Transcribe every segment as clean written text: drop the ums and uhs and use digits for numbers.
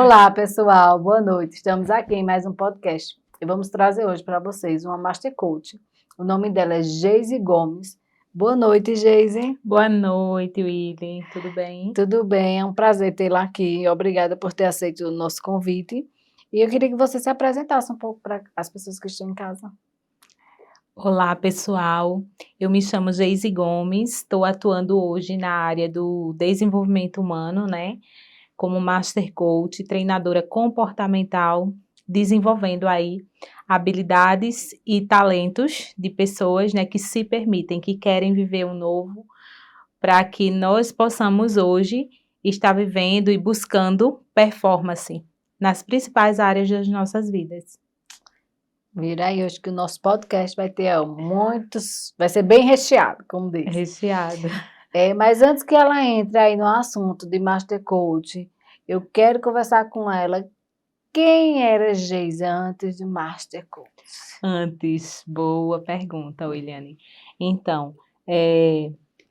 Olá, pessoal. Boa noite. Estamos aqui em mais um podcast e vamos trazer hoje para vocês uma Master Coach. O nome dela é Geise Gomes. Boa noite, Geise. Boa noite, Willy. Tudo bem? Tudo bem, é um prazer tê-la aqui. Obrigada por ter aceito o nosso convite. E eu queria que você se apresentasse um pouco para as pessoas que estão em casa. Olá, pessoal. Eu me chamo Geise Gomes. Estou atuando hoje na área do desenvolvimento humano, né? Como Master Coach, treinadora comportamental, desenvolvendo aí habilidades e talentos de pessoas, né, que se permitem, que querem viver um novo, para que nós possamos hoje estar vivendo e buscando performance nas principais áreas das nossas vidas. Vira aí, hoje que o nosso podcast vai ter vai ser bem recheado, como diz. Recheado. Mas antes que ela entre aí no assunto de Master Coach, eu quero conversar com ela. Quem era Geise antes de Master Coach? Antes, boa pergunta, Williane. Então,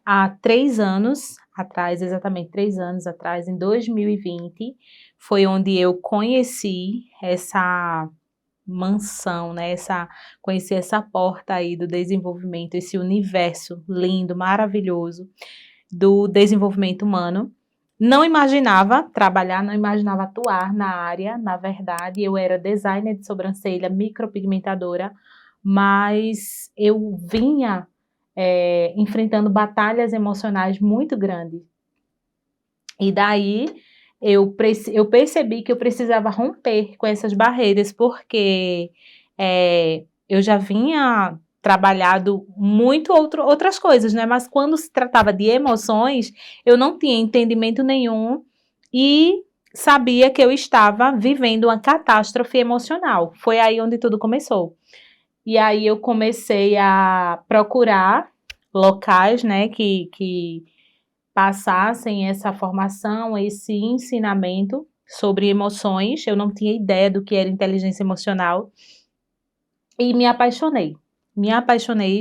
há 3 anos atrás, exatamente 3 anos atrás, em 2020, foi onde eu conheci essa mansão, né? Conheci essa porta aí do desenvolvimento, esse universo lindo, maravilhoso do desenvolvimento humano. Não imaginava trabalhar, não imaginava atuar na área, na verdade, eu era designer de sobrancelha, micropigmentadora, mas eu vinha enfrentando batalhas emocionais muito grandes. E daí eu percebi que eu precisava romper com essas barreiras, porque eu já vinha trabalhado muito outras coisas, né? Mas quando se tratava de emoções, eu não tinha entendimento nenhum e sabia que eu estava vivendo uma catástrofe emocional. Foi aí onde tudo começou. E aí eu comecei a procurar locais, né, que passassem essa formação, esse ensinamento sobre emoções. Eu não tinha ideia do que era inteligência emocional e me apaixonei.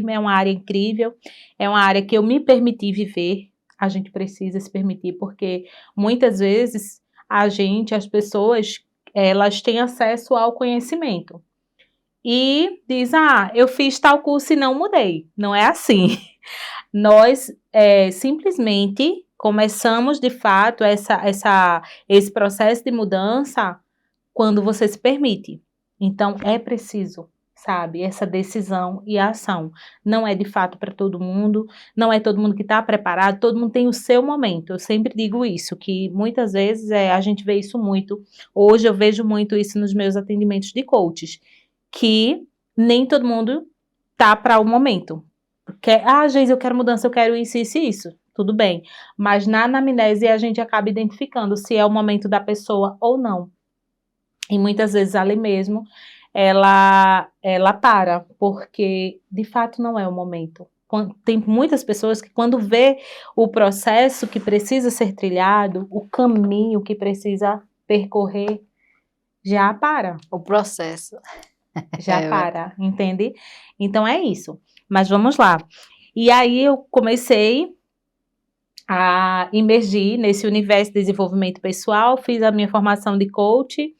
É uma área incrível, é uma área que eu me permiti viver. A gente precisa se permitir, porque muitas vezes as pessoas, elas têm acesso ao conhecimento. E diz, eu fiz tal curso e não mudei. Não é assim. Nós simplesmente começamos, de fato, esse processo de mudança quando você se permite. Então, é preciso, sabe, essa decisão e a ação. Não é de fato para todo mundo, não é todo mundo que está preparado, todo mundo tem o seu momento. Eu sempre digo isso, que muitas vezes a gente vê isso muito. Hoje eu vejo muito isso nos meus atendimentos de coaches, que nem todo mundo tá para o momento. Geise, eu quero mudança, eu quero isso, isso e isso. Tudo bem. Mas na anamnese a gente acaba identificando se é o momento da pessoa ou não. E muitas vezes ali mesmo ela para, porque de fato não é o momento. Tem muitas pessoas que quando vê o processo que precisa ser trilhado, o caminho que precisa percorrer, já para. O processo. Já para, entende? Então é isso. Mas vamos lá. E aí eu comecei a imergir nesse universo de desenvolvimento pessoal, fiz a minha formação de coach,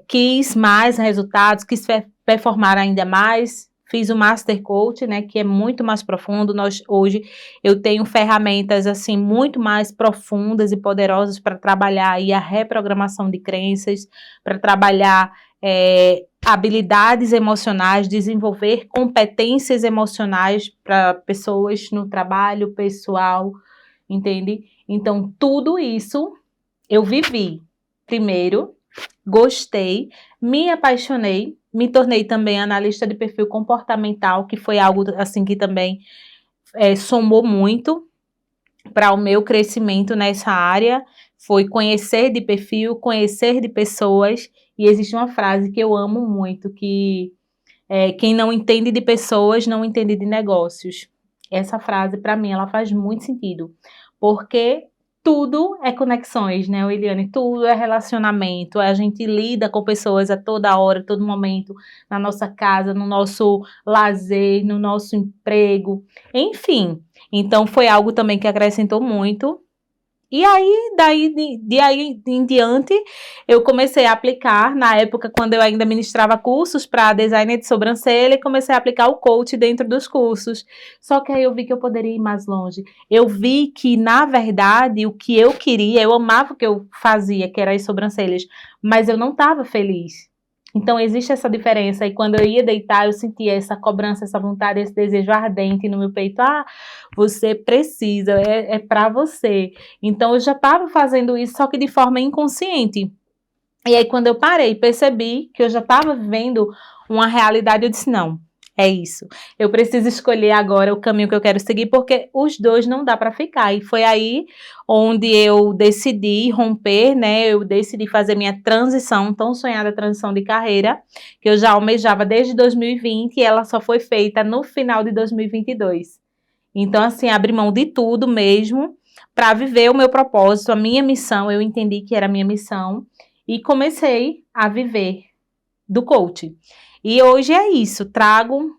quis mais resultados, quis performar ainda mais, fiz o Master Coach, né, que é muito mais profundo. Hoje eu tenho ferramentas assim muito mais profundas e poderosas para trabalhar aí a reprogramação de crenças, para trabalhar habilidades emocionais, desenvolver competências emocionais para pessoas no trabalho pessoal, entende? Então, tudo isso eu vivi. Primeiro, gostei, me apaixonei, me tornei também analista de perfil comportamental, que foi algo assim que também somou muito para o meu crescimento nessa área. Foi conhecer de perfil, conhecer de pessoas. E existe uma frase que eu amo muito, que quem não entende de pessoas não entende de negócios. Essa frase, para mim, ela faz muito sentido, porque tudo é conexões, né, Williane? Tudo é relacionamento, a gente lida com pessoas a toda hora, a todo momento, na nossa casa, no nosso lazer, no nosso emprego, enfim. Então, foi algo também que acrescentou muito. E aí, de aí em diante, eu comecei a aplicar, na época, quando eu ainda ministrava cursos para designer de sobrancelha, comecei a aplicar o coach dentro dos cursos. Só que aí eu vi que eu poderia ir mais longe. Eu vi que, na verdade, o que eu queria, eu amava o que eu fazia, que era as sobrancelhas, mas eu não estava feliz. Então, existe essa diferença. E quando eu ia deitar, eu sentia essa cobrança, essa vontade, esse desejo ardente no meu peito. Ah, você precisa, é para você. Então, eu já estava fazendo isso, só que de forma inconsciente. E aí, quando eu parei, percebi que eu já estava vivendo uma realidade, eu disse, não, é isso. Eu preciso escolher agora o caminho que eu quero seguir, porque os dois não dá para ficar. E foi aí onde eu decidi romper, né? Eu decidi fazer minha transição, tão sonhada transição de carreira, que eu já almejava desde 2020 e ela só foi feita no final de 2022. Então, assim, abri mão de tudo mesmo para viver o meu propósito, a minha missão. Eu entendi que era a minha missão e comecei a viver do coach. E hoje é isso, trago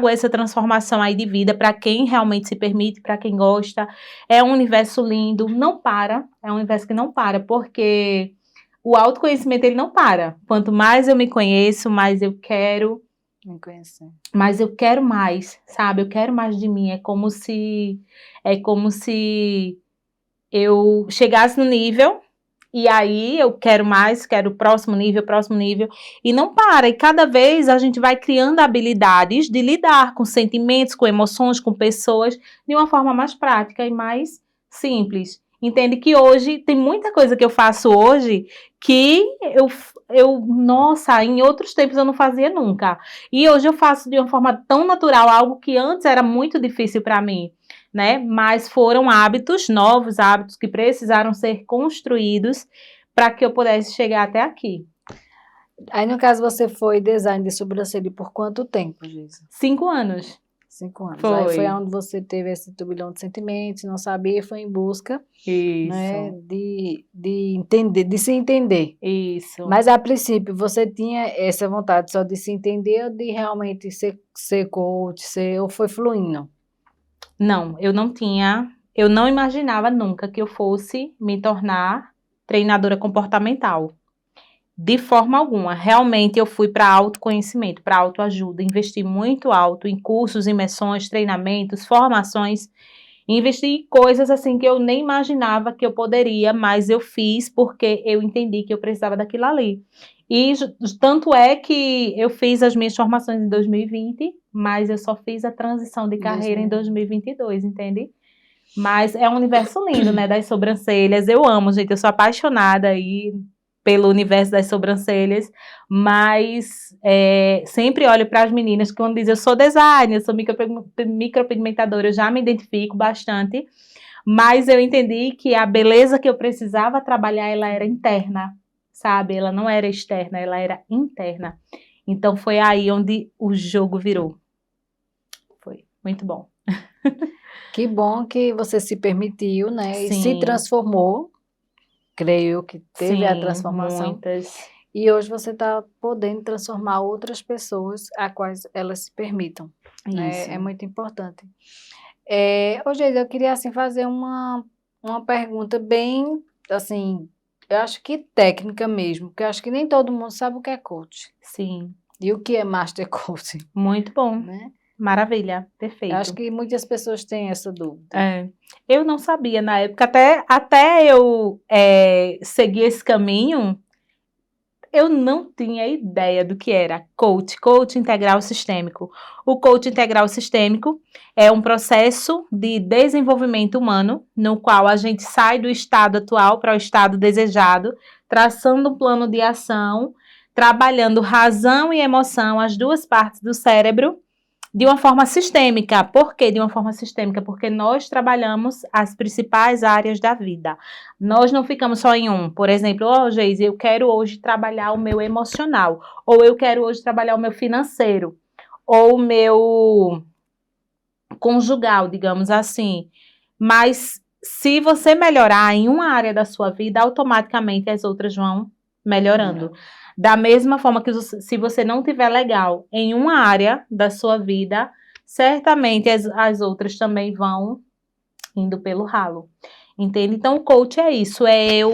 essa transformação aí de vida para quem realmente se permite, para quem gosta. É um universo lindo, não para, é um universo que não para, porque o autoconhecimento ele não para. Quanto mais eu me conheço, mais eu quero Me conhecer. mas eu quero mais, sabe? Eu quero mais de mim. É como se eu chegasse no nível e aí eu quero mais, quero o próximo nível, e não para. E cada vez a gente vai criando habilidades de lidar com sentimentos, com emoções, com pessoas, de uma forma mais prática e mais simples. Entende que hoje tem muita coisa que eu faço hoje que nossa, em outros tempos eu não fazia nunca. E hoje eu faço de uma forma tão natural, algo que antes era muito difícil para mim, né? Mas foram hábitos, novos hábitos que precisaram ser construídos para que eu pudesse chegar até aqui. Aí, no caso, você foi design de sobrancelha por quanto tempo, Geisa? 5 anos. 5 anos. Foi. Aí foi onde você teve esse turbilhão de sentimentos, não sabia, e foi em busca, né, Isso. de entender, de se entender. Isso. Mas a princípio, você tinha essa vontade só de se entender ou de realmente ser coach, ou foi fluindo? Não, eu não tinha, eu não imaginava nunca que eu fosse me tornar treinadora comportamental. De forma alguma. Realmente eu fui para autoconhecimento, para autoajuda, investi muito alto em cursos, imersões, treinamentos, formações, investi em coisas assim que eu nem imaginava que eu poderia, mas eu fiz porque eu entendi que eu precisava daquilo ali. E tanto é que eu fiz as minhas formações em 2020, mas eu só fiz a transição de carreira em 2022, entende? Mas é um universo lindo, né, das sobrancelhas. Eu amo, gente, eu sou apaixonada aí pelo universo das sobrancelhas, mas sempre olho para as meninas que quando dizem eu sou designer, eu sou micropigmentadora, eu já me identifico bastante, mas eu entendi que a beleza que eu precisava trabalhar, ela era interna, sabe? Ela não era externa, ela era interna. Então foi aí onde o jogo virou. Foi muito bom. Que bom que você se permitiu, né, e se Sim. transformou, creio eu que teve a Sim, transformação. muitas. E hoje você está podendo transformar outras pessoas a quais elas se permitam, né? Isso. É muito importante. Ô, Geisa, eu queria assim fazer uma pergunta bem, assim, eu acho que técnica mesmo, porque eu acho que nem todo mundo sabe o que é coach Sim, e o que é master coach, muito bom. né? Maravilha, Eu perfeito. acho que muitas pessoas têm essa dúvida. Eu não sabia na época, até eu seguir esse caminho, eu não tinha ideia do que era coach integral sistêmico. O coach integral sistêmico é um processo de desenvolvimento humano, no qual a gente sai do estado atual para o estado desejado, traçando um plano de ação, trabalhando razão e emoção, as duas partes do cérebro, de uma forma sistêmica. Por que de uma forma sistêmica? Porque nós trabalhamos as principais áreas da vida. Nós não ficamos só em um. Por exemplo, Geise, eu quero hoje trabalhar o meu emocional, ou eu quero hoje trabalhar o meu financeiro, ou o meu conjugal, digamos assim. Mas se você melhorar em uma área da sua vida, automaticamente as outras vão melhorando. Da mesma forma que se você não tiver legal em uma área da sua vida, certamente as outras também vão indo pelo ralo. entende? Então, o coach é isso, é eu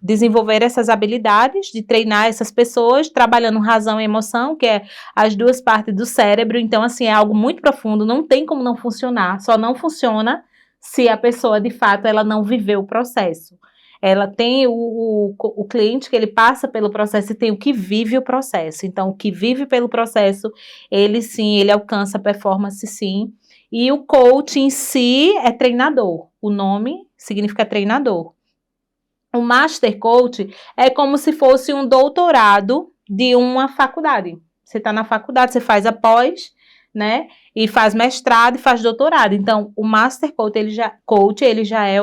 desenvolver essas habilidades de treinar essas pessoas, trabalhando razão e emoção, que é as duas partes do cérebro. Então, assim, é algo muito profundo, não tem como não funcionar, só não funciona se a pessoa, de fato, ela não viveu o processo. Ela tem o cliente que ele passa pelo processo e tem o que vive o processo. Então, o que vive pelo processo, ele sim, ele alcança performance sim. E o coach em si é treinador. O nome significa treinador. O Master Coach é como se fosse um doutorado de uma faculdade. Você está na faculdade, você faz a pós, né? E faz mestrado e faz doutorado. Então, o Master Coach, ele já é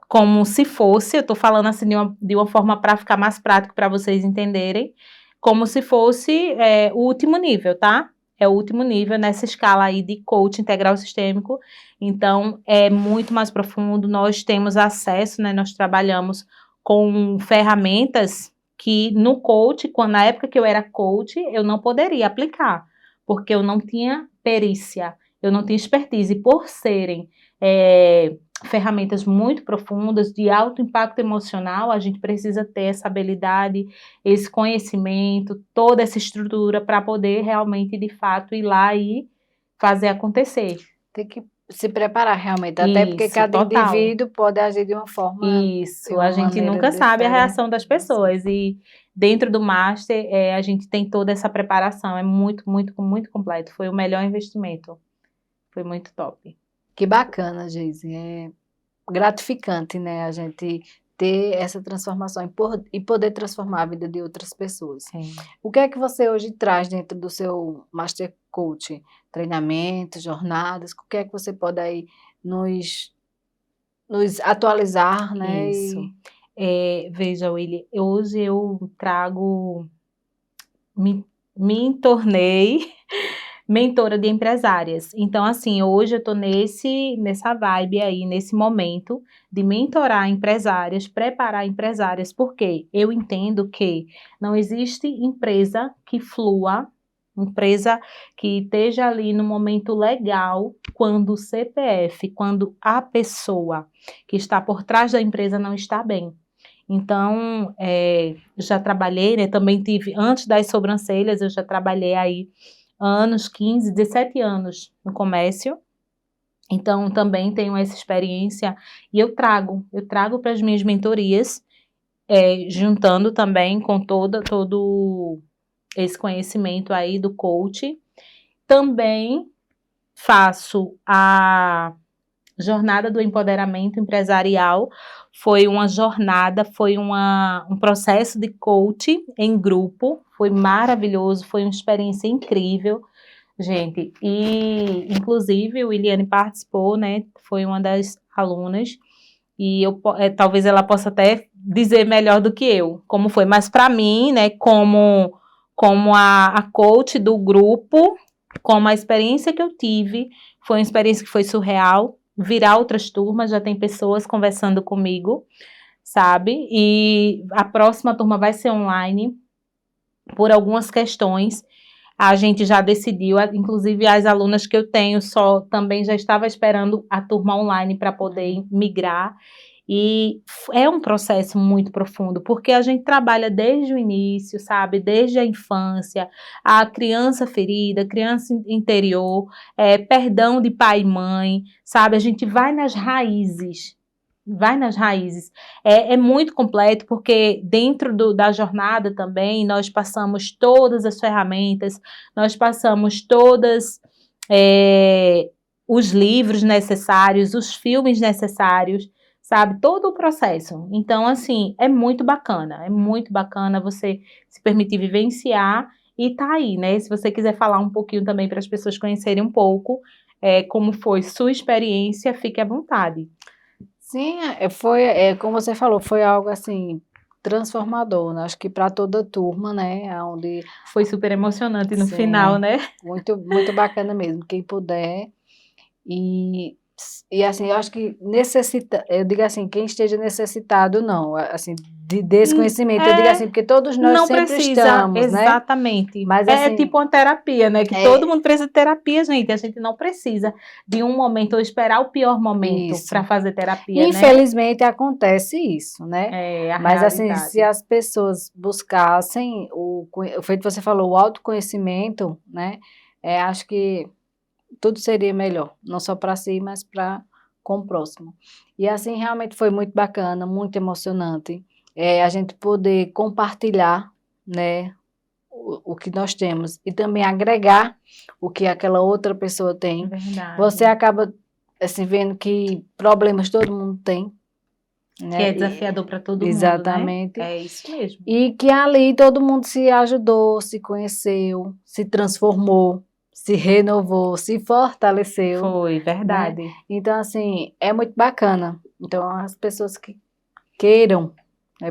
como se fosse, eu estou falando assim de uma forma para ficar mais prático para vocês entenderem, como se fosse o último nível, tá? É o último nível nessa escala aí de coach integral sistêmico. Então, é muito mais profundo. Nós temos acesso, né? Nós trabalhamos com ferramentas que no coach, na época que eu era coach, eu não poderia aplicar, porque eu não tinha perícia, eu não tinha expertise. Por serem ferramentas muito profundas, de alto impacto emocional, a gente precisa ter essa habilidade, esse conhecimento, toda essa estrutura para poder realmente, de fato, ir lá e fazer acontecer. Tem que se preparar realmente, até porque cada indivíduo pode agir de uma forma. Isso, a gente nunca sabe a reação das pessoas. E dentro do Master, a gente tem toda essa preparação, é muito, muito, muito completo. Foi o melhor investimento. Foi muito top. Que bacana, Geise. É gratificante, né? A gente ter essa transformação e poder transformar a vida de outras pessoas. Sim. O que é que você hoje traz dentro do seu Master Coach? Treinamentos, jornadas, o que é que você pode aí nos atualizar, né? Isso. Veja, Willy, hoje eu me tornei mentora de empresárias. Então, assim, hoje eu tô nessa vibe aí, nesse momento de mentorar empresárias, preparar empresárias, porque eu entendo que não existe empresa que flua, empresa que esteja ali no momento legal, quando o CPF, quando a pessoa que está por trás da empresa não está bem. Então, já trabalhei, né, também tive, antes das sobrancelhas, eu já trabalhei aí anos, 15, 17 anos no comércio, então também tenho essa experiência e eu trago para as minhas mentorias, juntando também com todo esse conhecimento aí do coach. Também faço a jornada do empoderamento empresarial, foi uma jornada, foi um processo de coach em grupo, foi maravilhoso, foi uma experiência incrível, gente, e inclusive o Iliane participou, né, foi uma das alunas, e talvez ela possa até dizer melhor do que eu, como foi, mas para mim, né, como a coach do grupo, como a experiência que eu tive, foi uma experiência que foi surreal, virar outras turmas, já tem pessoas conversando comigo, sabe? E a próxima turma vai ser online, por algumas questões. A gente já decidiu, inclusive as alunas que eu tenho também já estava esperando a turma online para poder migrar. E é um processo muito profundo, porque a gente trabalha desde o início, sabe? Desde a infância, a criança ferida, criança interior, perdão de pai e mãe, sabe? A gente vai nas raízes. É muito completo, porque dentro da jornada também nós passamos todas as ferramentas, nós passamos os livros necessários, os filmes necessários, sabe? Todo o processo. Então, assim, é muito bacana você se permitir vivenciar e tá aí, né? Se você quiser falar um pouquinho também para as pessoas conhecerem um pouco como foi sua experiência, fique à vontade. Sim, como você falou, foi algo assim transformador, né? Acho que para toda a turma, né? Onde foi super emocionante no final, né? Muito, muito bacana mesmo. Quem puder e assim, eu acho que eu digo assim, quem esteja necessitado não, assim, desse conhecimento. Eu digo assim, porque todos nós não sempre precisa, estamos, né? exatamente. Mas, É assim, tipo uma terapia, né? Que é- todo mundo precisa de terapia, gente. A gente não precisa de um momento ou esperar o pior momento Isso. para fazer terapia, né? Infelizmente acontece isso, né? É a Mas assim, realidade. se as pessoas buscassem o feito que você falou, o autoconhecimento, né? Acho que tudo seria melhor, não só para si, mas para com o próximo. E assim, realmente foi muito bacana, muito emocionante, a gente poder compartilhar, né, o que nós temos e também agregar o que aquela outra pessoa tem. Verdade. Você acaba, assim, vendo que problemas todo mundo tem, Que é né? desafiador para todo mundo, né? Exatamente. É isso mesmo. E que ali todo mundo se ajudou, se conheceu, se transformou, se renovou, se fortaleceu. Foi, verdade. Então, assim, é muito bacana. Então, as pessoas que queiram,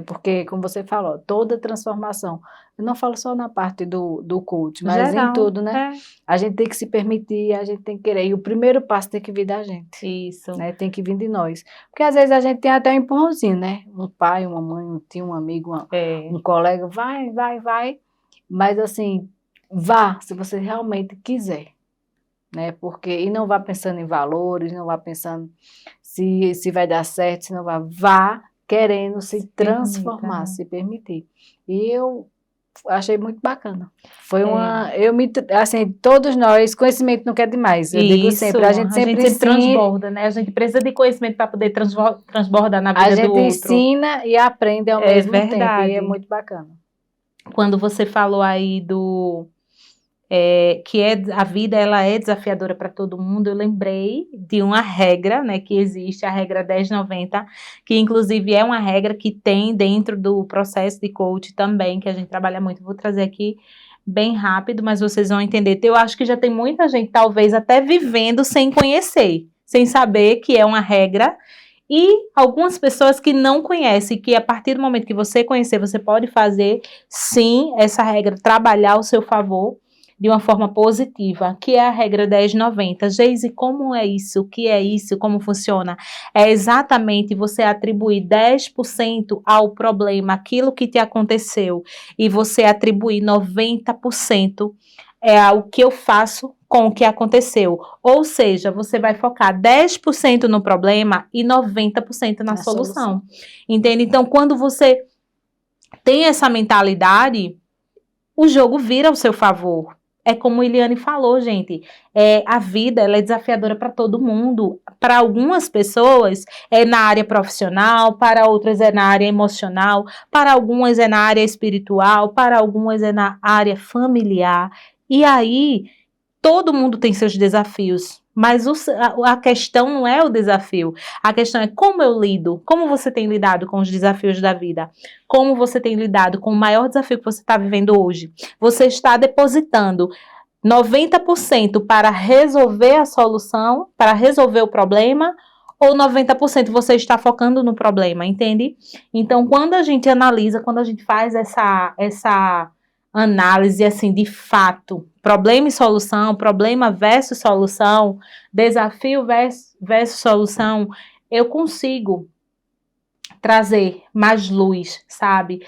porque, como você falou, toda transformação, eu não falo só na parte do coach, mas em Geral, tudo, né? A gente tem que se permitir, a gente tem que querer. E o primeiro passo tem que vir da gente. Isso. Né? Tem que vir de nós. Porque às vezes a gente tem até um empurrãozinho, né? Um pai, uma mãe, um tio, um amigo, um colega, vai, vai, vai. Mas assim, vá, se você realmente quiser. Né? E não vá pensando em valores, não vá pensando se vai dar certo, se não vai. Vá querendo se transformar, permita, né? se permitir. E eu achei muito bacana. Foi É. assim, todos nós, conhecimento não quer demais. Eu digo sempre, a gente sempre ensina, transborda, né? A gente precisa de conhecimento para poder transbordar na a vida do gente outro. ensina e aprende ao É mesmo tempo, e é verdade. muito bacana. Quando você falou aí que a vida ela é desafiadora para todo mundo, eu lembrei de uma regra, né, que existe, a regra 10/90, que inclusive é uma regra que tem dentro do processo de coach também, que a gente trabalha muito. Vou trazer aqui bem rápido, mas vocês vão entender. Eu acho que já tem muita gente, talvez, até vivendo sem conhecer, sem saber que é uma regra. E algumas pessoas que não conhecem, que a partir do momento que você conhecer, você pode fazer, sim, essa regra, trabalhar ao seu favor de uma forma positiva, que é a regra 10/90. Geise, como é isso? O que é isso? Como funciona? É exatamente você atribuir 10% ao problema, aquilo que te aconteceu, e você atribuir 90% ao que eu faço com o que aconteceu. Ou seja, você vai focar 10% no problema e 90% na solução. Entende? Então, quando você tem essa mentalidade, o jogo vira ao seu favor. É como Eliane falou, gente, a vida ela é desafiadora para todo mundo. Para algumas pessoas é na área profissional, para outras é na área emocional, para algumas é na área espiritual, para algumas é na área familiar. E aí, todo mundo tem seus desafios, mas a questão não é o desafio. A questão é como eu lido, como você tem lidado com os desafios da vida, como você tem lidado com o maior desafio que você está vivendo hoje. Você está depositando 90% para resolver a solução, para resolver o problema, ou 90% você está focando no problema, entende? Então, quando a gente analisa, quando a gente faz essa análise assim de fato, problema e solução, problema versus solução, desafio versus solução, eu consigo trazer mais luz, sabe?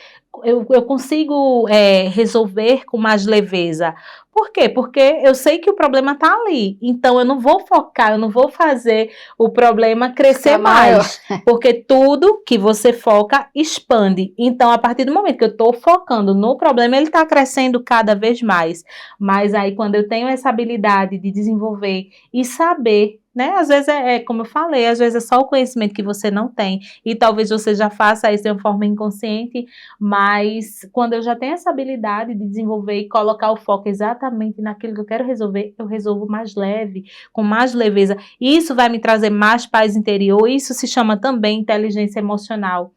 Eu consigo resolver com mais leveza. Por quê? Porque eu sei que o problema está ali. Então, eu não vou focar, eu não vou fazer o problema crescer mais. Porque tudo que você foca expande. Então, a partir do momento que eu estou focando no problema, ele está crescendo cada vez mais. Mas aí, quando eu tenho essa habilidade de desenvolver e saber, né? Às vezes como eu falei, às vezes é só o conhecimento que você não tem. E talvez você já faça isso de uma forma inconsciente, mas quando eu já tenho essa habilidade de desenvolver e colocar o foco exatamente naquilo que eu quero resolver, eu resolvo mais leve, com mais leveza. E isso vai me trazer mais paz interior, isso se chama também inteligência emocional.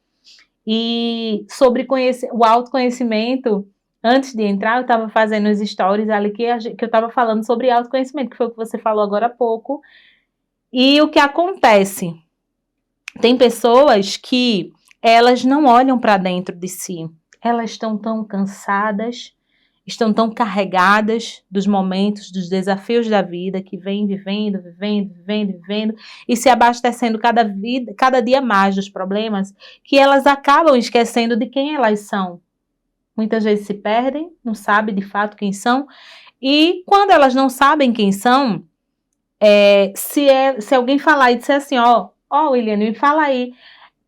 E sobre o autoconhecimento, antes de entrar, eu estava fazendo os stories ali que eu estava falando sobre autoconhecimento, que foi o que você falou agora há pouco. E o que acontece? Tem pessoas que elas não olham para dentro de si. Elas estão tão cansadas, estão tão carregadas dos momentos, dos desafios da vida, que vêm vivendo, e se abastecendo cada dia mais dos problemas, que elas acabam esquecendo de quem elas são. Muitas vezes se perdem, não sabem de fato quem são, e quando elas não sabem quem são, se alguém falar e disser assim, Williane, me fala aí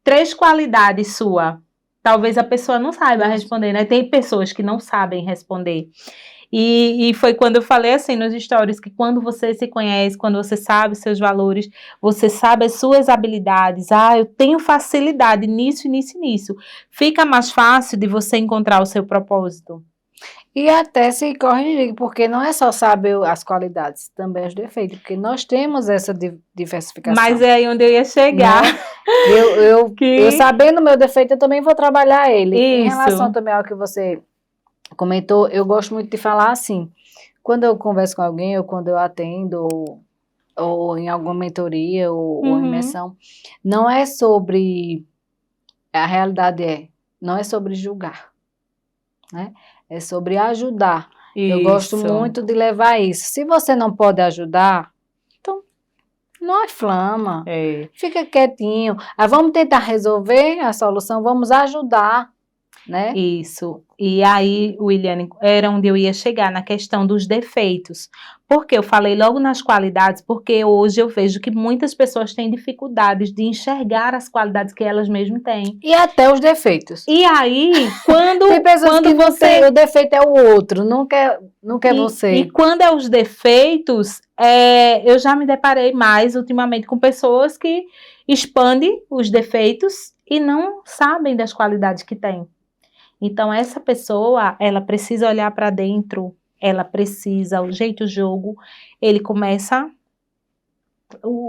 3 qualidades suas, talvez a pessoa não saiba responder, né? Tem pessoas que não sabem responder. E foi quando eu falei assim nos stories, que quando você se conhece, quando você sabe os seus valores, você sabe as suas habilidades, eu tenho facilidade nisso, fica mais fácil de você encontrar o seu propósito. E até se corrigir, porque não é só saber as qualidades, também os defeitos, porque nós temos essa diversificação. Mas é aí onde eu ia chegar. Né? Eu sabendo o meu defeito, eu também vou trabalhar ele. Isso. Em relação também ao que você comentou, eu gosto muito de falar assim, quando eu converso com alguém, ou quando eu atendo, ou em alguma mentoria, ou imersão, não é sobre, a realidade não é sobre julgar, né? É sobre ajudar. Isso. Eu gosto muito de levar isso. Se você não pode ajudar, então não inflama. Fica quietinho. Vamos tentar resolver a solução, vamos ajudar, né? Isso. E aí, Williane, era onde eu ia chegar, na questão dos defeitos. Porque eu falei logo nas qualidades, porque hoje eu vejo que muitas pessoas têm dificulddes de enxergar as qualidades que elas mesmas têm. E até os defeitos. E aí, quando o defeito é o outro, não quer você. E quando é os defeitos, eu já me deparei mais ultimamente com pessoas que expandem os defeitos e não sabem das qualidades que têm. Então, essa pessoa, ela precisa olhar para dentro, o jeito do jogo, ele começa,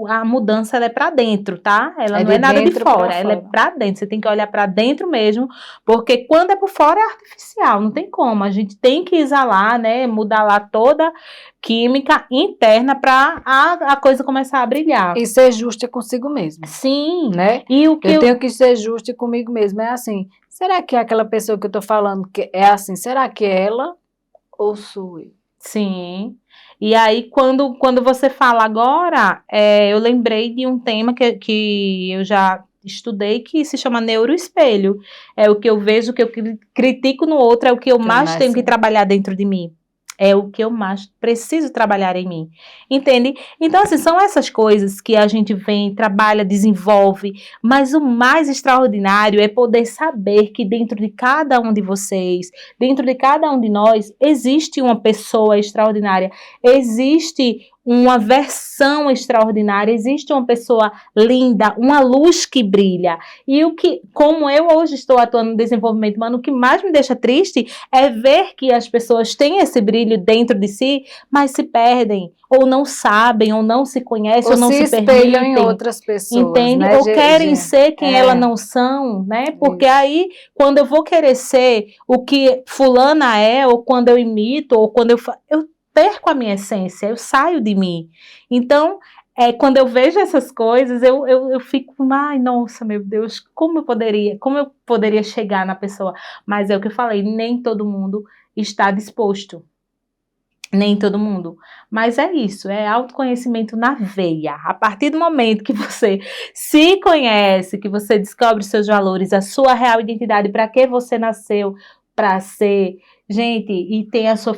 a mudança ela é para dentro, tá? Ela não é nada de fora, ela é para dentro, você tem que olhar para dentro mesmo, porque quando é por fora é artificial, não tem como, a gente tem que exalar, né, mudar lá toda a química interna para a coisa começar a brilhar. E ser justa consigo mesmo. Sim. Né? E o que eu tenho que ser justa comigo mesmo, é assim, será que é aquela pessoa que eu tô falando que é assim, será que é ela ou sou eu? Sim. E aí, quando você fala agora, eu lembrei de um tema que eu já estudei, que se chama neuroespelho. É o que eu vejo, o que eu critico no outro, é o que eu mais tenho que trabalhar dentro de mim. É o que eu mais preciso trabalhar em mim, entende? Então, assim, são essas coisas que a gente vem, trabalha, desenvolve, mas o mais extraordinário é poder saber que dentro de cada um de vocês, dentro de cada um de nós, existe uma pessoa extraordinária, existe uma versão extraordinária, existe uma pessoa linda, uma luz que brilha. E como eu hoje estou atuando no desenvolvimento humano, o que mais me deixa triste é ver que as pessoas têm esse brilho dentro de si, mas se perdem, ou não sabem, ou não se conhecem, ou não se espelham em outras pessoas, entende? Né? Ou querem ser quem elas não são, né? Porque aí, quando eu vou querer ser o que fulana é, ou quando eu imito, ou quando eu perco a minha essência, eu saio de mim. Então, quando eu vejo essas coisas, eu fico, ai, nossa, meu Deus, como eu poderia chegar na pessoa? Mas é o que eu falei, nem todo mundo está disposto. Nem todo mundo. Mas é isso, é autoconhecimento na veia. A partir do momento que você se conhece, que você descobre seus valores, a sua real identidade, para que você nasceu, para ser... Gente, e tem a sua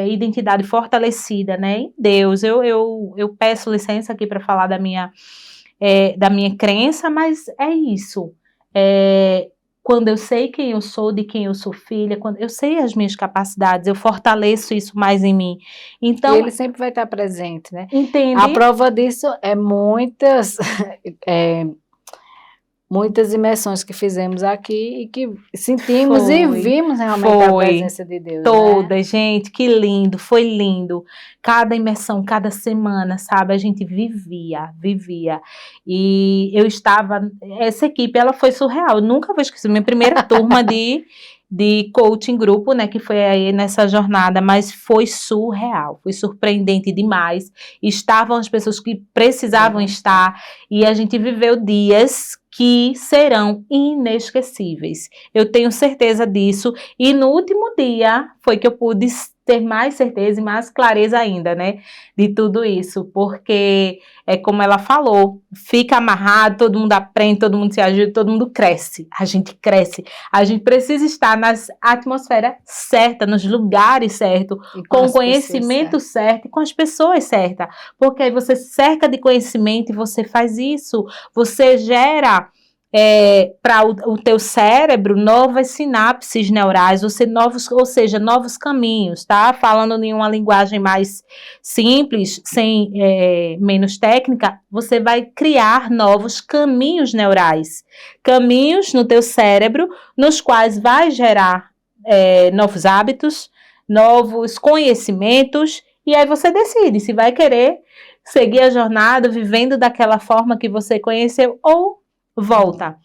identidade fortalecida, né, em Deus. Eu peço licença aqui para falar da minha crença, mas é isso. Quando eu sei quem eu sou, de quem eu sou filha, quando eu sei as minhas capacidades, eu fortaleço isso mais em mim. Então, e ele sempre vai estar presente, né? Entende? A prova disso é muitas imersões que fizemos aqui e que sentimos e vimos realmente a presença de Deus. Toda, né? Gente, que lindo, foi lindo. Cada imersão, cada semana, sabe, a gente vivia. E eu estava, essa equipe, ela foi surreal, eu nunca vou esquecer, minha primeira turma de coaching grupo, né, que foi aí nessa jornada, mas foi surreal, foi surpreendente demais. Estavam as pessoas que precisavam estar, e a gente viveu dias que serão inesquecíveis. Eu tenho certeza disso. E no último dia foi que eu pude ter mais certeza e mais clareza ainda, né, de tudo isso, porque é como ela falou, fica amarrado, todo mundo aprende, todo mundo se ajuda, todo mundo cresce, a gente cresce, a gente precisa estar nas atmosferas certas, nos lugares certos, com o conhecimento certo e com as pessoas certas, porque aí você cerca de conhecimento e você faz isso, você gera para o teu cérebro novas sinapses neurais, ou seja, novos caminhos, tá? Falando em uma linguagem mais simples, menos técnica, você vai criar novos caminhos neurais, caminhos no teu cérebro, nos quais vai gerar novos hábitos, novos conhecimentos, e aí você decide se vai querer seguir a jornada vivendo daquela forma que você conheceu ou volta.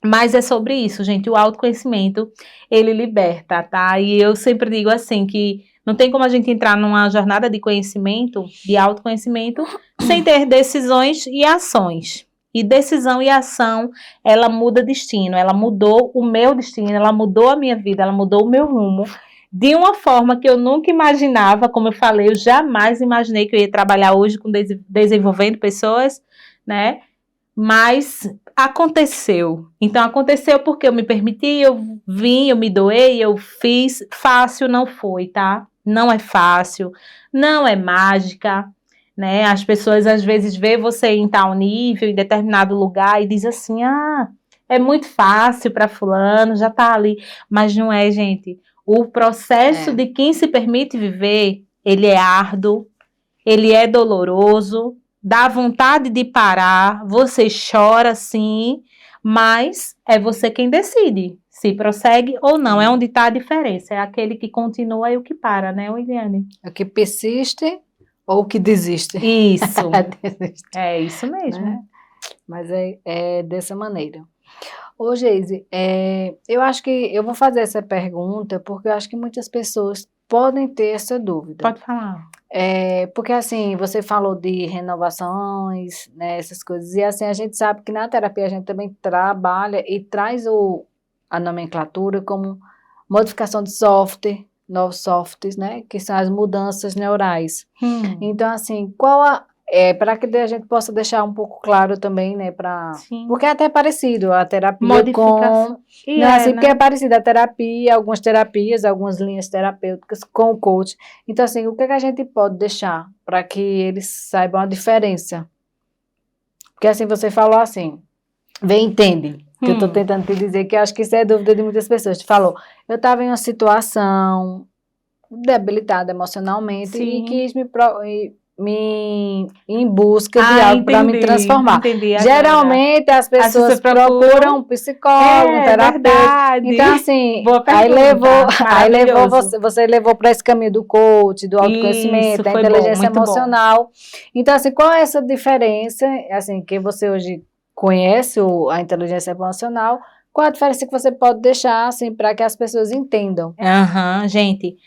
Mas é sobre isso, gente, o autoconhecimento, ele liberta, tá? E eu sempre digo assim, que não tem como a gente entrar numa jornada de conhecimento, de autoconhecimento, sem ter decisões e ações. E decisão e ação, ela muda destino, ela mudou o meu destino, ela mudou a minha vida, ela mudou o meu rumo, de uma forma que eu nunca imaginava, como eu falei, eu jamais imaginei que eu ia trabalhar hoje com desenvolvendo pessoas, né? Mas aconteceu. Então, aconteceu porque eu me permiti, eu vim, eu me doei, eu fiz. Fácil não foi, tá? Não é fácil, não é mágica, né? As pessoas às vezes vê você em tal nível, em determinado lugar e diz assim, é muito fácil para fulano, já tá ali. Mas não é, gente. O processo de quem se permite viver, ele é árduo, ele é doloroso, dá vontade de parar, você chora sim, mas é você quem decide se prossegue ou não. É onde está a diferença, é aquele que continua e o que para, né, Williane? É o que persiste ou o que desiste. Isso, Desiste, é isso mesmo. né? Mas é dessa maneira. Ô, Geise, eu acho que eu vou fazer essa pergunta porque eu acho que muitas pessoas podem ter essa dúvida. Pode falar. Porque assim, você falou de renovações, né, essas coisas, e assim, a gente sabe que na terapia a gente também trabalha e traz a nomenclatura como modificação de software, novos softwares, né, que são as mudanças neurais. Então, assim, para que a gente possa deixar um pouco claro também, né, porque é até parecido a terapia modificação. Não, assim, porque é parecido a terapia, algumas terapias, algumas linhas terapêuticas com o coach. Então, assim, o que a gente pode deixar para que eles saibam a diferença? Porque, assim, você falou assim, entende, que eu estou tentando te dizer, que eu acho que isso é dúvida de muitas pessoas. Te falou, eu estava em uma situação debilitada emocionalmente e quis em busca de algo para me transformar. Geralmente as pessoas procuram um psicólogo, um terapeuta. Então, assim, você levou para esse caminho do coach, do autoconhecimento, da inteligência emocional. Então, assim, qual é essa diferença, assim, que você hoje conhece a inteligência emocional? Qual a diferença que você pode deixar, assim, para que as pessoas entendam? Gente,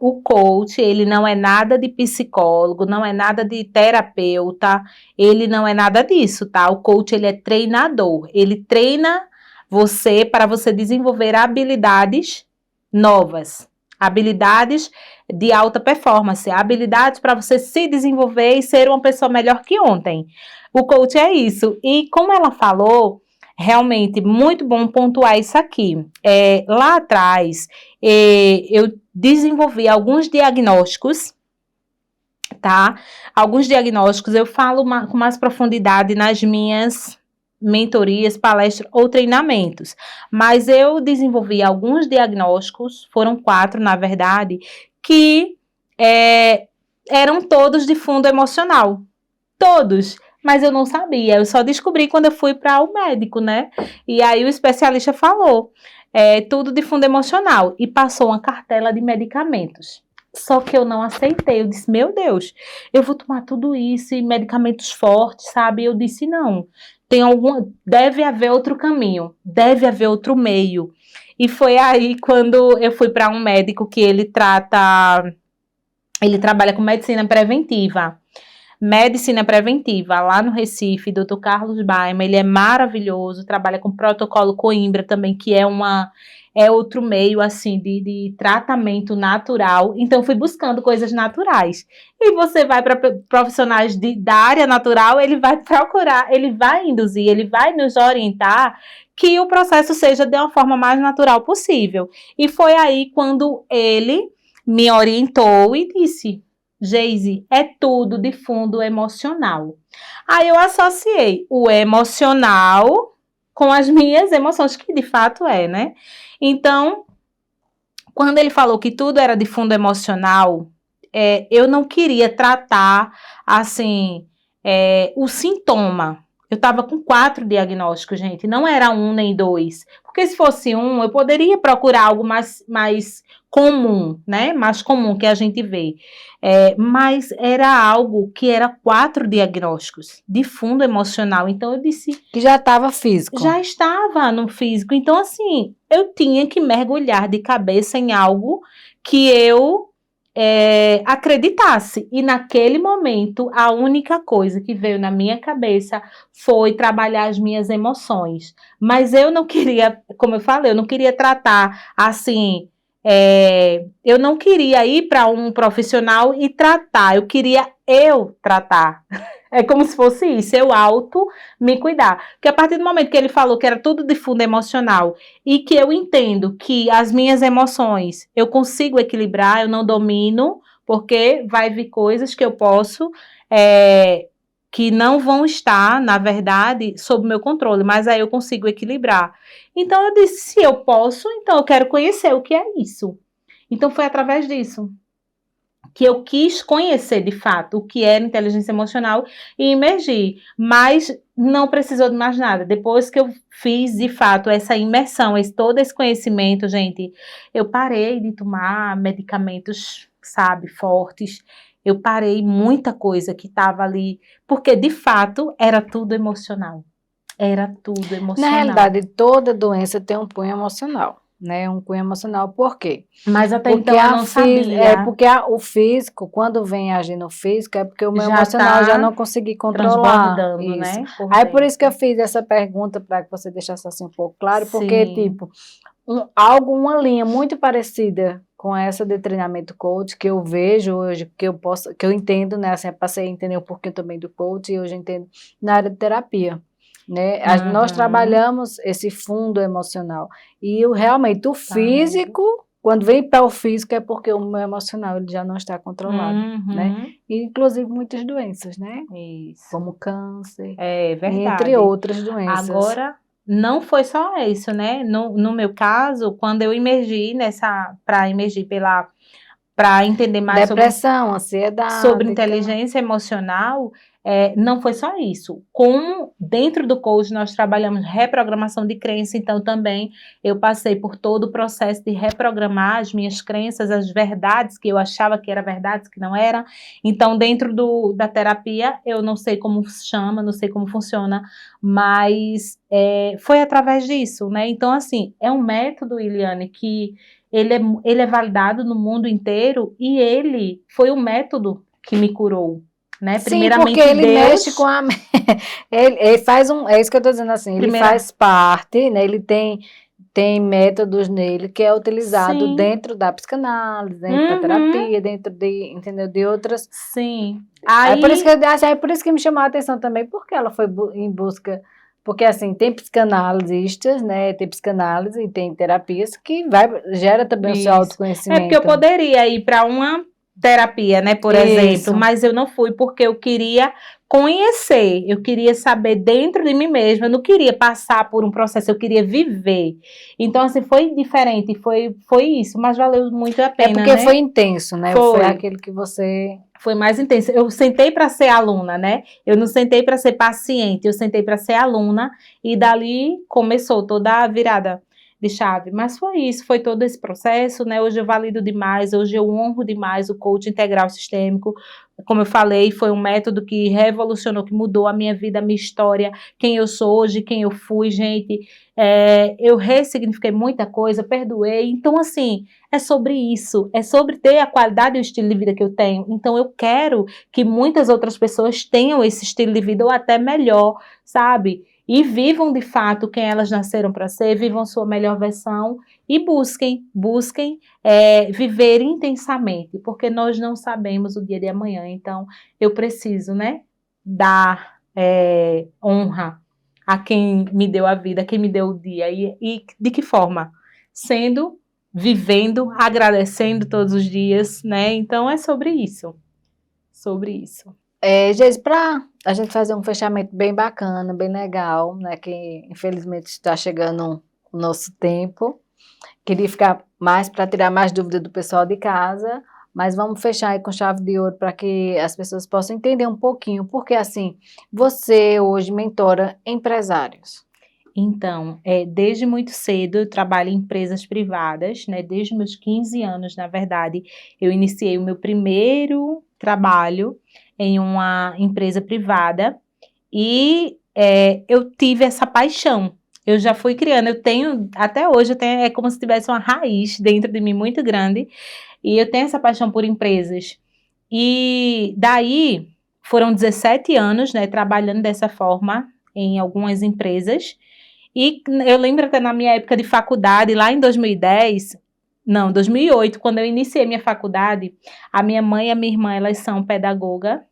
o coach, ele não é nada de psicólogo, não é nada de terapeuta, ele não é nada disso, tá? O coach, ele é treinador, ele treina você para você desenvolver habilidades novas, habilidades de alta performance, habilidades para você se desenvolver e ser uma pessoa melhor que ontem. O coach é isso. E como ela falou, realmente, muito bom pontuar isso aqui. Lá atrás, eu desenvolvi alguns diagnósticos, tá? Alguns diagnósticos eu falo com mais profundidade nas minhas mentorias, palestras ou treinamentos. Mas eu desenvolvi alguns diagnósticos, foram 4, na verdade, que eram todos de fundo emocional. Todos. Mas eu não sabia, eu só descobri quando eu fui para o médico, né? E aí o especialista falou, tudo de fundo emocional, e passou uma cartela de medicamentos. Só que eu não aceitei, eu disse, meu Deus, eu vou tomar tudo isso e medicamentos fortes, sabe? Eu disse, não, deve haver outro caminho, deve haver outro meio. E foi aí quando eu fui para um médico que ele trabalha com medicina preventiva. medicina preventiva, lá no Recife, Dr. Carlos Baima, ele é maravilhoso, trabalha com protocolo Coimbra também, que é outro meio, assim, de tratamento natural. Então, fui buscando coisas naturais. E você vai para profissionais da área natural, ele vai procurar, ele vai induzir, ele vai nos orientar que o processo seja de uma forma mais natural possível. E foi aí quando ele me orientou e disse: Geise, é tudo de fundo emocional. Aí eu associei o emocional com as minhas emoções, que de fato é, né? Então, quando ele falou que tudo era de fundo emocional, eu não queria tratar, assim, o sintoma. Eu estava com 4 diagnósticos, gente, não era 1 nem 2. Porque se fosse 1, eu poderia procurar algo mais comum, né? Mais comum que a gente vê. Mas era algo que era 4 diagnósticos de fundo emocional. Então eu disse... Que já estava físico. Já estava no físico. Então, assim, eu tinha que mergulhar de cabeça em algo que eu acreditasse. E naquele momento, a única coisa que veio na minha cabeça foi trabalhar as minhas emoções. Mas eu não queria, como eu falei, eu não queria tratar assim... eu não queria ir para um profissional e tratar, eu queria eu tratar. É como se fosse isso, eu me cuidar. Porque a partir do momento que ele falou que era tudo de fundo emocional e que eu entendo que as minhas emoções eu consigo equilibrar, eu não domino, porque vai vir coisas que eu posso, que não vão estar, na verdade, sob meu controle, mas aí eu consigo equilibrar. Então eu disse, se eu posso, então eu quero conhecer o que é isso. Então foi através disso que eu quis conhecer, de fato, o que era inteligência emocional e imergir, mas não precisou de mais nada. Depois que eu fiz, de fato, essa imersão, todo esse conhecimento, gente, eu parei de tomar medicamentos, sabe, fortes, eu parei muita coisa que estava ali, porque, de fato, era tudo emocional. Era tudo emocional. Na realidade, toda doença tem um cunho emocional. Né, um cunho emocional, por quê? Mas até porque então eu não sabia. Porque o físico, quando vem agir no físico, é porque o meu emocional já não consegui controlar isso. Né? Aí por isso que eu fiz essa pergunta, para que você deixasse assim um pouco claro, porque tipo, uma linha muito parecida com essa de treinamento coach, que eu vejo hoje, que eu entendo, né, assim, eu passei a entender um pouquinho também do coach, e hoje eu entendo na área de terapia. Né? Nós trabalhamos esse fundo emocional e realmente o físico, quando vem para o físico é porque o meu emocional ele já não está controlado, né? E, inclusive muitas doenças, né? Isso. Como câncer, verdade. Entre outras doenças. Agora, não foi só isso, né? No meu caso, quando eu emergi para entender mais depressão, ansiedade, sobre inteligência emocional, não foi só isso. Como dentro do coach nós trabalhamos reprogramação de crença, então também eu passei por todo o processo de reprogramar as minhas crenças, as verdades que eu achava que eram verdades, que não eram. Então dentro da terapia, eu não sei como chama, não sei como funciona, mas foi através disso, né? Então assim, é um método, Iliane, que ele é validado no mundo inteiro e ele foi o método que me curou. Né? Sim, primeiramente porque ele mexe com a... ele faz é isso que eu estou dizendo assim, ele faz parte, né? Ele tem métodos nele que é utilizado dentro da psicanálise, dentro da terapia, dentro entendeu? De outras... Sim. Aí por isso que me chamou a atenção também, porque ela foi em busca... Porque, assim, tem psicanalistas, né? Tem psicanálise e tem terapias que gera também o seu autoconhecimento. Porque eu poderia ir para uma terapia, né, por exemplo, mas eu não fui porque eu queria conhecer, eu queria saber dentro de mim mesma, eu não queria passar por um processo, eu queria viver. Então, assim, foi diferente, foi isso, mas valeu muito a pena, porque foi intenso, né? Foi aquele que você... Foi mais intenso. Eu sentei para ser aluna, né? Eu não sentei para ser paciente, eu sentei para ser aluna e dali começou toda a virada de chave. Mas foi isso, foi todo esse processo, né? Hoje eu valido demais, hoje eu honro demais o coach integral sistêmico, como eu falei, foi um método que revolucionou, que mudou a minha vida, a minha história, quem eu sou hoje, quem eu fui, gente. Eu ressignifiquei muita coisa, perdoei. Então, assim, é sobre isso, é sobre ter a qualidade e o estilo de vida que eu tenho. Então, eu quero que muitas outras pessoas tenham esse estilo de vida, ou até melhor, sabe? E vivam de fato quem elas nasceram para ser, vivam sua melhor versão e busquem viver intensamente, porque nós não sabemos o dia de amanhã. Então, eu preciso, né, dar honra a quem me deu a vida, a quem me deu o dia. E de que forma? Vivendo, agradecendo todos os dias, né? Então, é sobre isso. Sobre isso. Geise, para a gente fazer um fechamento bem bacana, bem legal, né? Que infelizmente está chegando o nosso tempo. Queria ficar mais para tirar mais dúvida do pessoal de casa, mas vamos fechar aí com chave de ouro para que as pessoas possam entender um pouquinho, porque assim, você hoje mentora empresários. Então, desde muito cedo eu trabalho em empresas privadas, né? Desde meus 15 anos, na verdade, eu iniciei o meu primeiro trabalho em uma empresa privada e eu tive essa paixão. Eu já fui criando, até hoje, é como se tivesse uma raiz dentro de mim muito grande, e eu tenho essa paixão por empresas. E daí foram 17 anos, né, trabalhando dessa forma em algumas empresas. E eu lembro até na minha época de faculdade, lá em 2010, não, 2008, quando eu iniciei minha faculdade, a minha mãe e a minha irmã, elas são pedagoga,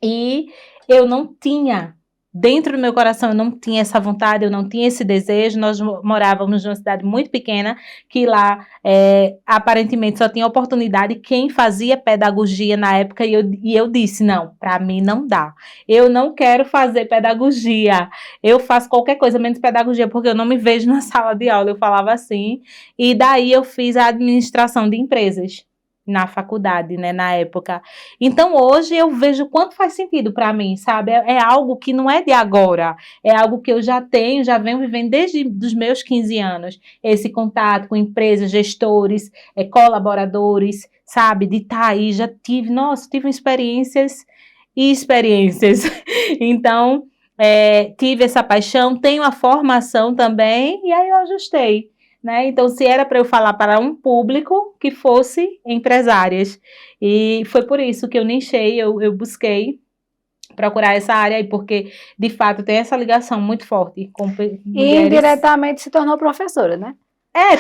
e eu não tinha, dentro do meu coração, eu não tinha essa vontade, eu não tinha esse desejo. Nós morávamos numa cidade muito pequena, que lá aparentemente só tinha oportunidade quem fazia pedagogia na época, e eu disse, não, para mim não dá, eu não quero fazer pedagogia, eu faço qualquer coisa menos pedagogia, porque eu não me vejo na sala de aula, eu falava assim, e daí eu fiz a administração de empresas na faculdade, né, na época. Então, hoje eu vejo quanto faz sentido para mim, sabe? É algo que não é de agora, é algo que eu já tenho, já venho vivendo desde os meus 15 anos. Esse contato com empresas, gestores, colaboradores, sabe? De estar aí, tive experiências e experiências. Então, tive essa paixão, tenho a formação também, e aí eu ajustei. Né? Então, se era para eu falar para um público, que fosse empresárias. E foi por isso que eu nichei, eu busquei procurar essa área aí, porque, de fato, tem essa ligação muito forte com mulheres. E indiretamente se tornou professora, né?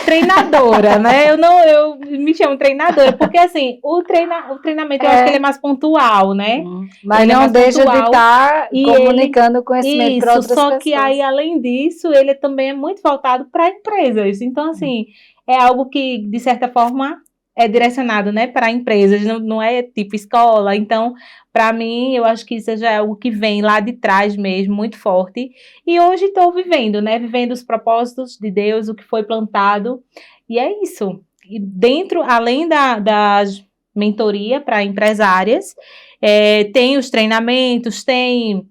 Treinadora, né? Eu me chamo treinadora, porque assim, o treinamento eu acho que ele é mais pontual, né? Mas ele não deixa de estar comunicando o conhecimento para outras pessoas. Só que aí, além disso, ele também é muito voltado para empresas. Então, assim, é algo que, de certa forma, é direcionado, né, para empresas, não é tipo escola. Então, para mim, eu acho que isso já é algo que vem lá de trás mesmo, muito forte. E hoje estou vivendo, né, vivendo os propósitos de Deus, o que foi plantado. E é isso. E além das mentoria para empresárias, tem os treinamentos, tem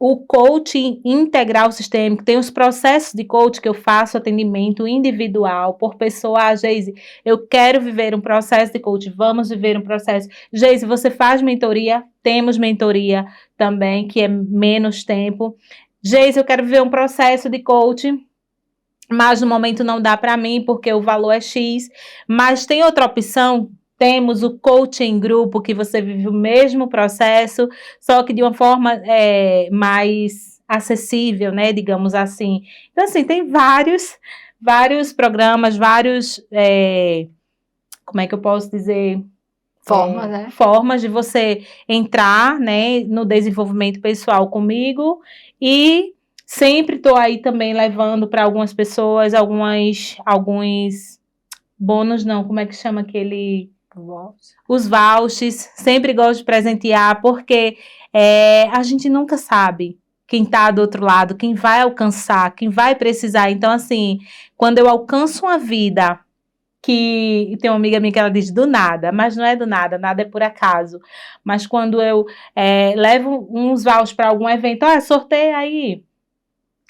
o coaching integral sistêmico, tem os processos de coaching que eu faço atendimento individual por pessoa. Geise, eu quero viver um processo de coaching, vamos viver um processo. Geise, você faz mentoria? Temos mentoria também, que é menos tempo. Geise, eu quero viver um processo de coaching, mas no momento não dá para mim, porque o valor é X. Mas tem outra opção? Temos o coaching grupo, que você vive o mesmo processo, só que de uma forma mais acessível, né? Digamos assim. Então, assim, tem vários programas, como é que eu posso dizer? Formas, né? Formas de você entrar, né, no desenvolvimento pessoal comigo, e sempre estou aí também levando para algumas pessoas alguns bônus, não, como é que chama aquele? Os vouchers, sempre gosto de presentear, porque a gente nunca sabe quem está do outro lado, quem vai alcançar, quem vai precisar. Então, assim, quando eu alcanço uma vida, que tem uma amiga minha que ela diz do nada, mas não é do nada, nada é por acaso. Mas quando eu levo uns vouchers para algum evento, sorteio aí,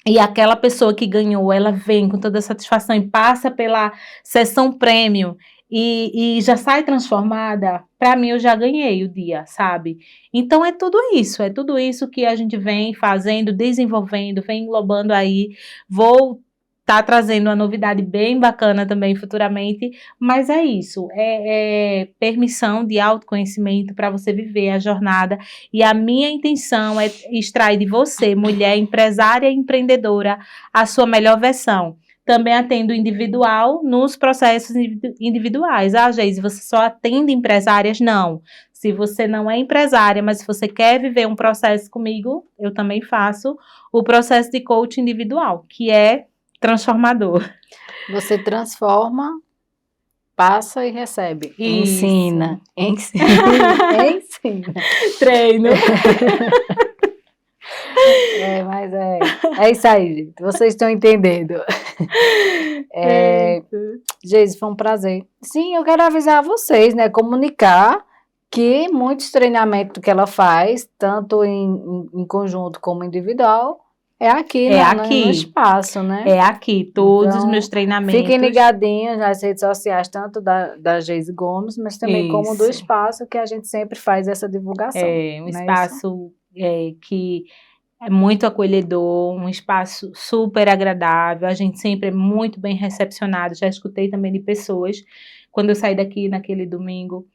e aquela pessoa que ganhou, ela vem com toda a satisfação e passa pela sessão prêmio, e já sai transformada, para mim eu já ganhei o dia, sabe? Então é tudo isso que a gente vem fazendo, desenvolvendo, vem englobando aí. Vou estar trazendo uma novidade bem bacana também futuramente, mas é isso, é permissão de autoconhecimento para você viver a jornada, e a minha intenção é extrair de você, mulher empresária e empreendedora, a sua melhor versão. Também atendo individual nos processos individuais. Ah, Geise, você só atende empresárias? Não. Se você não é empresária, mas se você quer viver um processo comigo, eu também faço o processo de coaching individual, que é transformador. Você transforma, passa e recebe. Isso. Ensina. Ensina. Treino. Mas é isso aí, gente. Vocês estão entendendo. Geise, foi um prazer. Sim, eu quero avisar vocês, né? Comunicar que muitos treinamentos que ela faz, tanto em conjunto como individual, é aqui, no espaço, né? É aqui, todos os meus treinamentos. Fiquem ligadinhos nas redes sociais, tanto da Geise Gomes, mas também como do espaço, que a gente sempre faz essa divulgação. É um espaço que é muito acolhedor, um espaço super agradável, a gente sempre é muito bem recepcionado. Já escutei também de pessoas, quando eu saí daqui naquele domingo,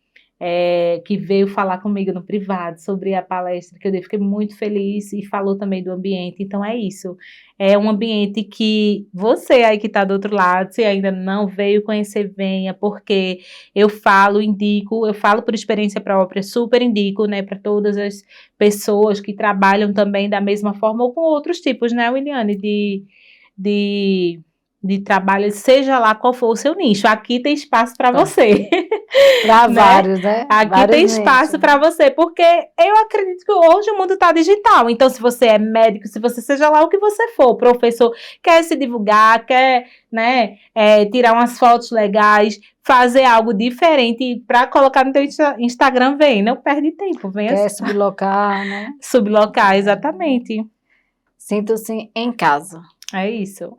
que veio falar comigo no privado sobre a palestra que eu dei, fiquei muito feliz, e falou também do ambiente. Então é isso, é um ambiente que você aí que está do outro lado, se ainda não veio conhecer, venha, porque eu falo, indico, eu falo por experiência própria, super indico, né, para todas as pessoas que trabalham também da mesma forma, ou com outros tipos, né, Williane, de trabalho, seja lá qual for o seu nicho. Aqui tem espaço para você. Para vários, né? Aqui vários tem espaço para você, porque eu acredito que hoje o mundo está digital. Então, se você é médico, se você seja lá o que você for, professor, quer se divulgar, quer, né, tirar umas fotos legais, fazer algo diferente para colocar no teu Instagram, vem, não perde tempo. Vem quer sublocar, né? Sublocar, exatamente. Sinta-se em casa. É isso.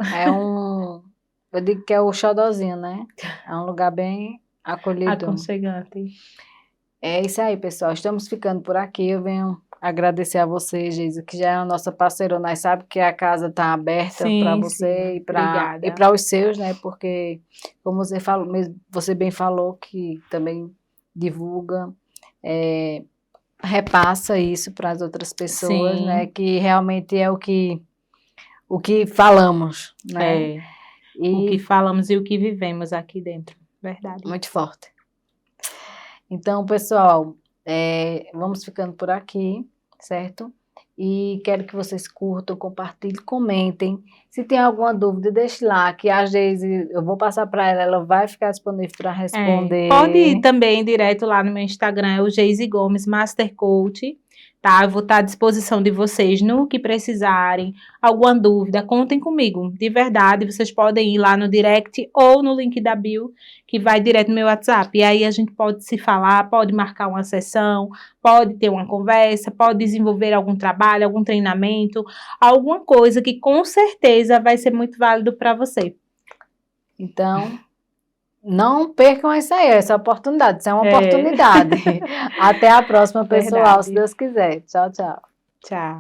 Eu digo que é o xodozinho, né? É um lugar bem acolhedor. Aconchegante. É isso aí, pessoal. Estamos ficando por aqui. Eu venho agradecer a você, Geise, que já é a nossa parceira. Nós sabemos que a casa está aberta para você e para os seus, né? Porque, como você bem falou, que também divulga, repassa isso para as outras pessoas, né? Que realmente é o que falamos, né? O que falamos e o que vivemos aqui dentro, verdade. Muito forte. Então, pessoal, vamos ficando por aqui, certo? E quero que vocês curtam, compartilhem, comentem. Se tem alguma dúvida, deixe lá, que a Geise, eu vou passar para ela vai ficar disponível para responder. Pode ir também direto lá no meu Instagram, é o Geise Gomes Master Coach. Tá, eu vou estar à disposição de vocês no que precisarem, alguma dúvida, contem comigo, de verdade, vocês podem ir lá no direct ou no link da bio, que vai direto no meu WhatsApp, e aí a gente pode se falar, pode marcar uma sessão, pode ter uma conversa, pode desenvolver algum trabalho, algum treinamento, alguma coisa que com certeza vai ser muito válido para você. Então, não percam essa oportunidade, isso é uma oportunidade. Até a próxima, pessoal, se Deus quiser. Tchau, tchau. Tchau.